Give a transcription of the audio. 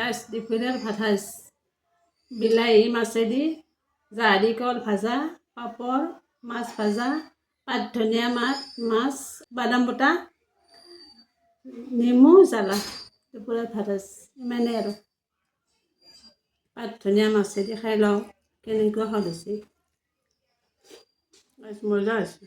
আজ দুপৰীয়াৰ ভাত সাজ বিলাহী মাছেদি জাহাদি কল ভাজা পাপৰ মাছ ভাজা পাত ধনিয়া মাছ বাদাম বটা নেমু জ্বালা দুপৰীয়াৰ ভাত সাজ ইমানেই আৰু পাত ধনিয়া মাছেদি খাই লওঁ কেনেকুৱা সোৱাদ হৈছে মজা হৈছে